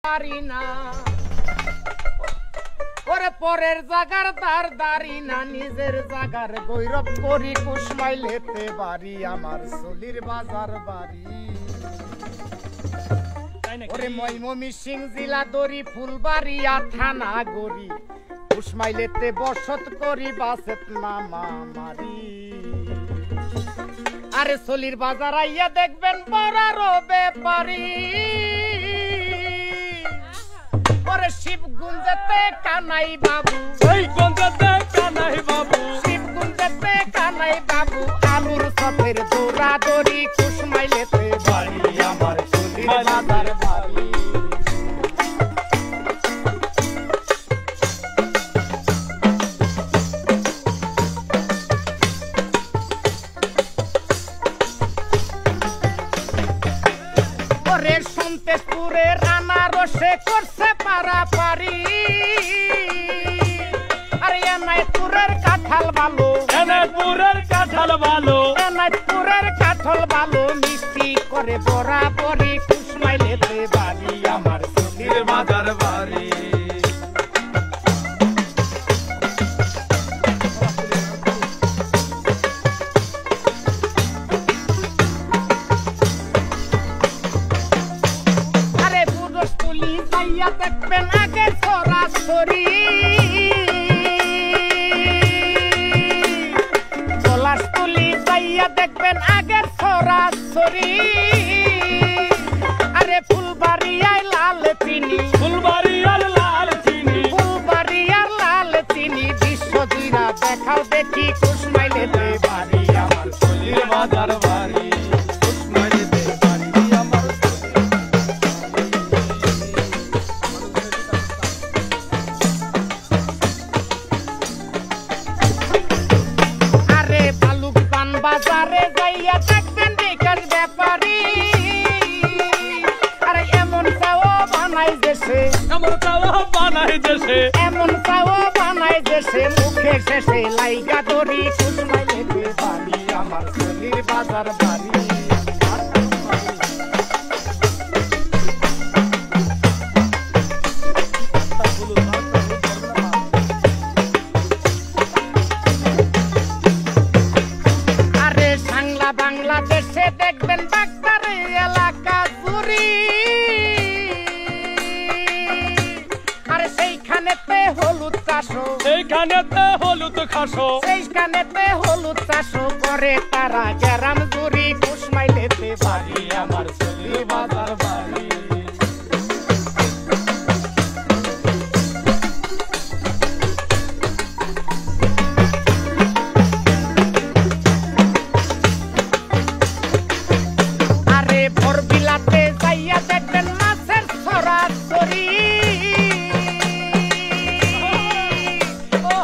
পারি না ওরে পরের জাগার তার দাঁড়ি না নিজের জাগার গৌরব করি কুশমাইলেতে বাড়ি আমার চলির বাজার বাড়ি ওরে ময়মনসিংহ জেলা দড়ি ফুলবাড়িয়া থানা গড়ি কুশমাইলেতে বসত করি বাসেত মামা মারি আরে চলির বাজার আইয়া দেখবেন বড়ারও ব্যাপারি ওরে শিবগুঞ্জেতে কানাই বাবু ওই গঞ্জেতে কানাই বাবু শিবগুঞ্জেতে কানাই বাবু আলুর সফের দৌড়া দড়ি কুশমাইলেতে বাড়ি আমার চলির বাজার বাড়ি ওরে সন্তেশপুরে রানা রসে করছে পারাপারি আরে এনায়তপুরের কাঁঠাল ভালো এনায়তপুরের কাঁঠাল ভালো এনায়তপুরের কাঁঠাল ভালো মিষ্টি করে বরাবরই কুশমাইলেতে বাড়ি আমার চলির বাজার বাড়ি আরে বুড়োস্তুলি যাইয়া দেখবেন আগে সরাসরি পলাশতুলি যাইয়া দেখবেন আগের সরাসরি আরে ফুলবাড়িয়ায় লাল চিনি ফুলবাড়িয়ার লাল চিনি ফুলবাড়িয়ার লাল চিনি বিশ্বজুড়া দেখাও দেখি কুশমাইলেতে বাড়ি আমার চলির বাজার বাড়ি কুশমাইলেতে বাড়ি আমার আরে বালুক পান বাজারে যাইয়া দেখবেন বিকাশ ব্যাপারী আরে এমন চাও বানাই দেশে এমন চাওয়া বানাই দেশে এমন চাও বানাই দেশে মুখে শেষে লাইগা দড়ি কুশমাইলেতে বাড়ি আমার চলির বাজার বাড়ি আরে সাংলা বাংলাদেশে দেখবেন বাগদারে এলাকা জুড়ি আরে সেইখানেতে হলুদ চাষও এইখানেতে হলুদ খাসো সেইখানেতে হলুদ চাষও করে তারা গ্রাম জুড়ি কুশমাইলেতে বাড়ি আমার চলির বাজার বাড়ি আরে ভোরবিলাতে যাইয়া দেখবেন মাছের সরাসরি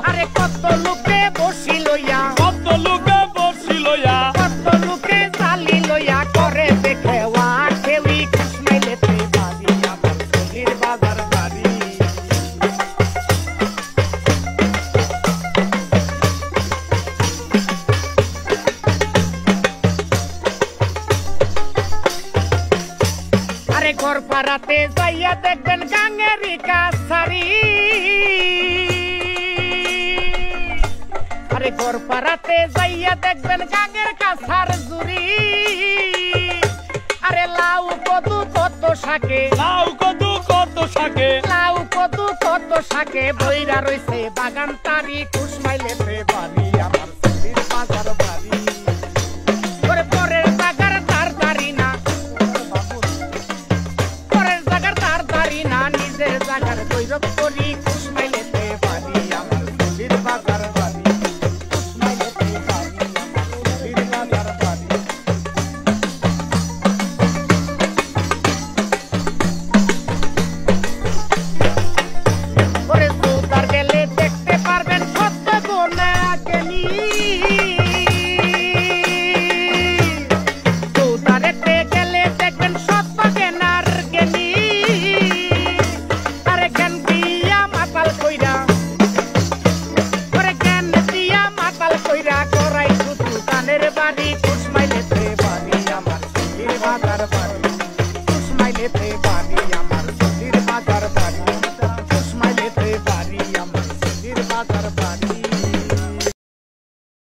আরে কত লোকে বসি লইয়া কত লোকে বসি লইয়া কত লোকে চালি লইয়া করে দেখে ওয়া কেউই কুশমাইলেতে বাড়ি আমার চলির বাজার বাড়ি আরে ঘর পাড়াতে যাইয়া দেখবেন গাঙ্গেরি কাছারি আরে ঘর পাড়াতে যাইয়া দেখবেন গাঙ্গের কাছার জুড়ি আরে লাউ কদু কত শাকে লাউ কদু কত শাকে লাউ কদু কত শাকে বইরা রইছে বাগান তারি কুশমাইলেতে বাড়ি আমার চলির বাজার বাড়ি ওরে পরের জাগার তার দাঁড়ি না পরের জাগার তার দাঁড়ি না নিজের জাগার গৌরব করি কুশমাইলেতে বাড়ি আমার চলির বাজার বাড়ি কুশমাইলেতে বাড়ি আমার চলির বাজার বাড়ি ওরে সুতার গেলে দেখতে পারবেন সত্য গুণে আগেনি সুতারেতে গেলে দেখবেন সত্য জ্ঞানার জ্ঞানী আরে জ্ঞান কি বাজার বাড়ি